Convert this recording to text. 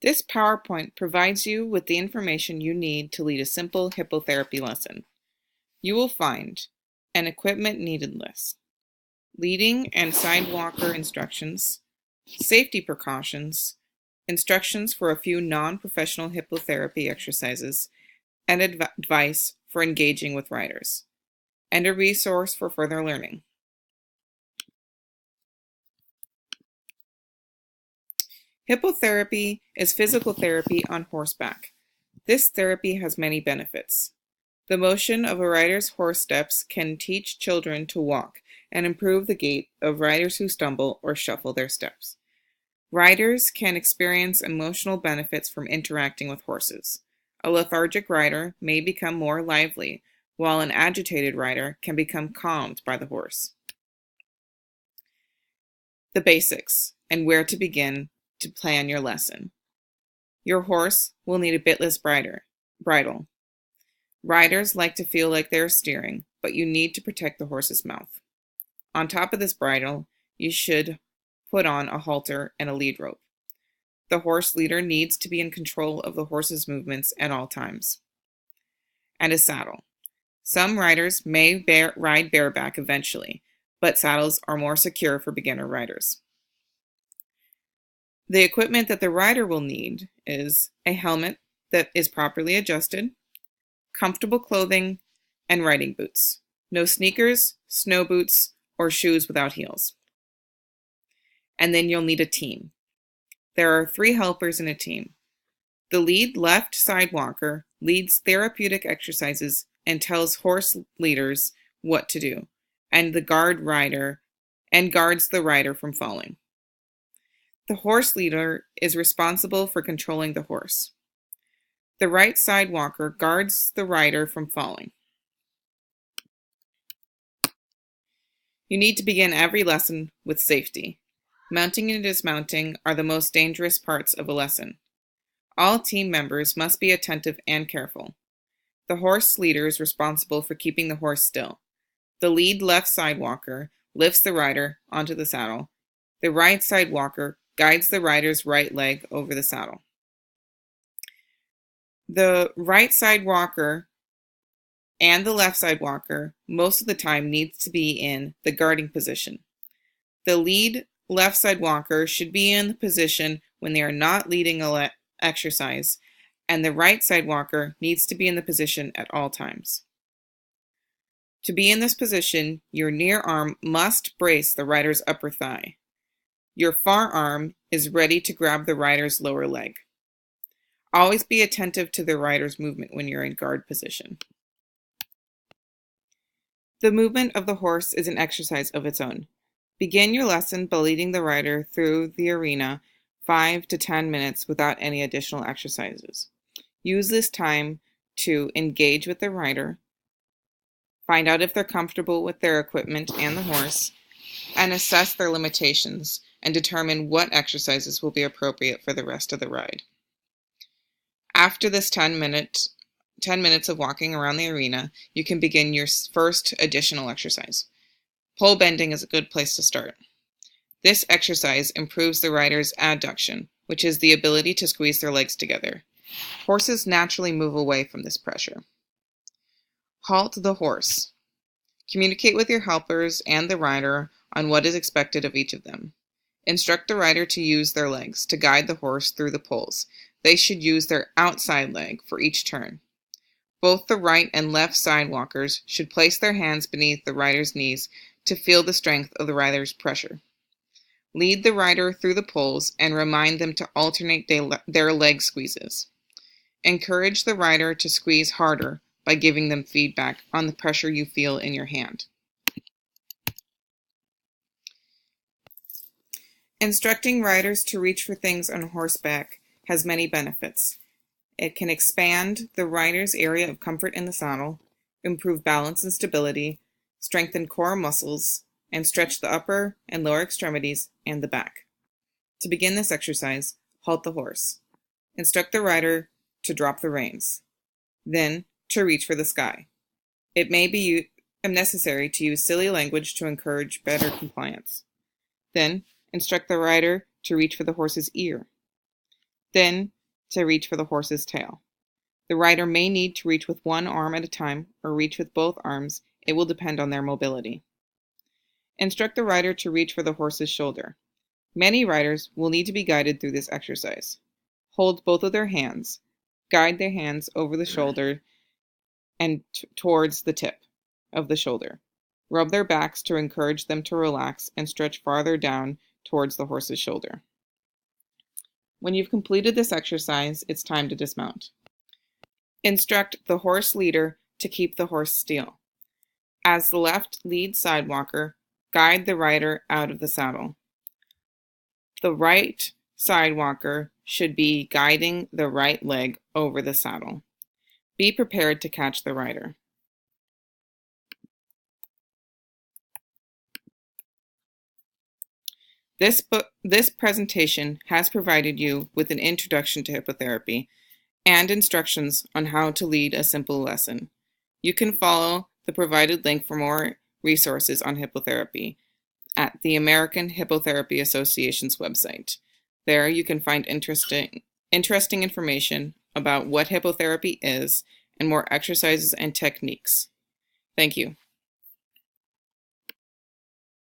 This PowerPoint provides you with the information you need to lead a simple hippotherapy lesson. You will find an equipment needed list, leading and sidewalker instructions, safety precautions, instructions for a few non-professional hippotherapy exercises, and advice for engaging with riders, and a resource for further learning. Hippotherapy is physical therapy on horseback. This therapy has many benefits. The motion of a rider's horse steps can teach children to walk and improve the gait of riders who stumble or shuffle their steps. Riders can experience emotional benefits from interacting with horses. A lethargic rider may become more lively, while an agitated rider can become calmed by the horse. The basics and where to begin to plan your lesson. Your horse will need a bitless bridle. Riders like to feel like they're steering, but you need to protect the horse's mouth. On top of this bridle, you should put on a halter and a lead rope. The horse leader needs to be in control of the horse's movements at all times. And a saddle. Some riders may ride bareback eventually, but saddles are more secure for beginner riders. The equipment that the rider will need is a helmet that is properly adjusted, comfortable clothing, and riding boots. No sneakers, snow boots, or shoes without heels. And then you'll need a team. There are 3 helpers in a team. The lead left side walker leads therapeutic exercises and tells horse leaders what to do, and guards the rider from falling. The horse leader is responsible for controlling the horse. The right side walker guards the rider from falling. You need to begin every lesson with safety. Mounting and dismounting are the most dangerous parts of a lesson. All team members must be attentive and careful. The horse leader is responsible for keeping the horse still. The lead left side walker lifts the rider onto the saddle. The right side walker guides the rider's right leg over the saddle. The right side walker and the left side walker most of the time needs to be in the guarding position. The lead left side walker should be in the position when they are not leading an exercise, and the right side walker needs to be in the position at all times. To be in this position, your near arm must brace the rider's upper thigh. Your far arm is ready to grab the rider's lower leg. Always be attentive to the rider's movement when you're in guard position. The movement of the horse is an exercise of its own. Begin your lesson by leading the rider through the arena 5 to 10 minutes without any additional exercises. Use this time to engage with the rider, find out if they're comfortable with their equipment and the horse, and assess their limitations and determine what exercises will be appropriate for the rest of the ride. After this 10 minutes of walking around the arena, you can begin your first additional exercise. Pole bending is a good place to start. This exercise improves the rider's adduction, which is the ability to squeeze their legs together. Horses naturally move away from this pressure. Halt the horse. Communicate with your helpers and the rider on what is expected of each of them. Instruct the rider to use their legs to guide the horse through the poles. They should use their outside leg for each turn. Both the right and left side walkers should place their hands beneath the rider's knees to feel the strength of the rider's pressure. Lead the rider through the poles and remind them to alternate their leg squeezes. Encourage the rider to squeeze harder by giving them feedback on the pressure you feel in your hand. Instructing riders to reach for things on horseback has many benefits. It can expand the rider's area of comfort in the saddle, improve balance and stability, strengthen core muscles, and stretch the upper and lower extremities and the back. To begin this exercise, halt the horse. Instruct the rider to drop the reins, then to reach for the sky. It may be necessary to use silly language to encourage better compliance. Then, instruct the rider to reach for the horse's ear. Then, to reach for the horse's tail. The rider may need to reach with one arm at a time or reach with both arms. It will depend on their mobility. Instruct the rider to reach for the horse's shoulder. Many riders will need to be guided through this exercise. Hold both of their hands. Guide their hands over the shoulder and towards the tip of the shoulder. Rub their backs to encourage them to relax and stretch farther down towards the horse's shoulder. When you've completed this exercise, it's time to dismount. Instruct the horse leader to keep the horse still. As the left lead sidewalker, guide the rider out of the saddle. The right sidewalker should be guiding the right leg over the saddle. Be prepared to catch the rider. This presentation has provided you with an introduction to hippotherapy and instructions on how to lead a simple lesson. You can follow the provided link for more resources on hippotherapy at the American Hippotherapy Association's website. There you can find interesting information about what hippotherapy is and more exercises and techniques. Thank you.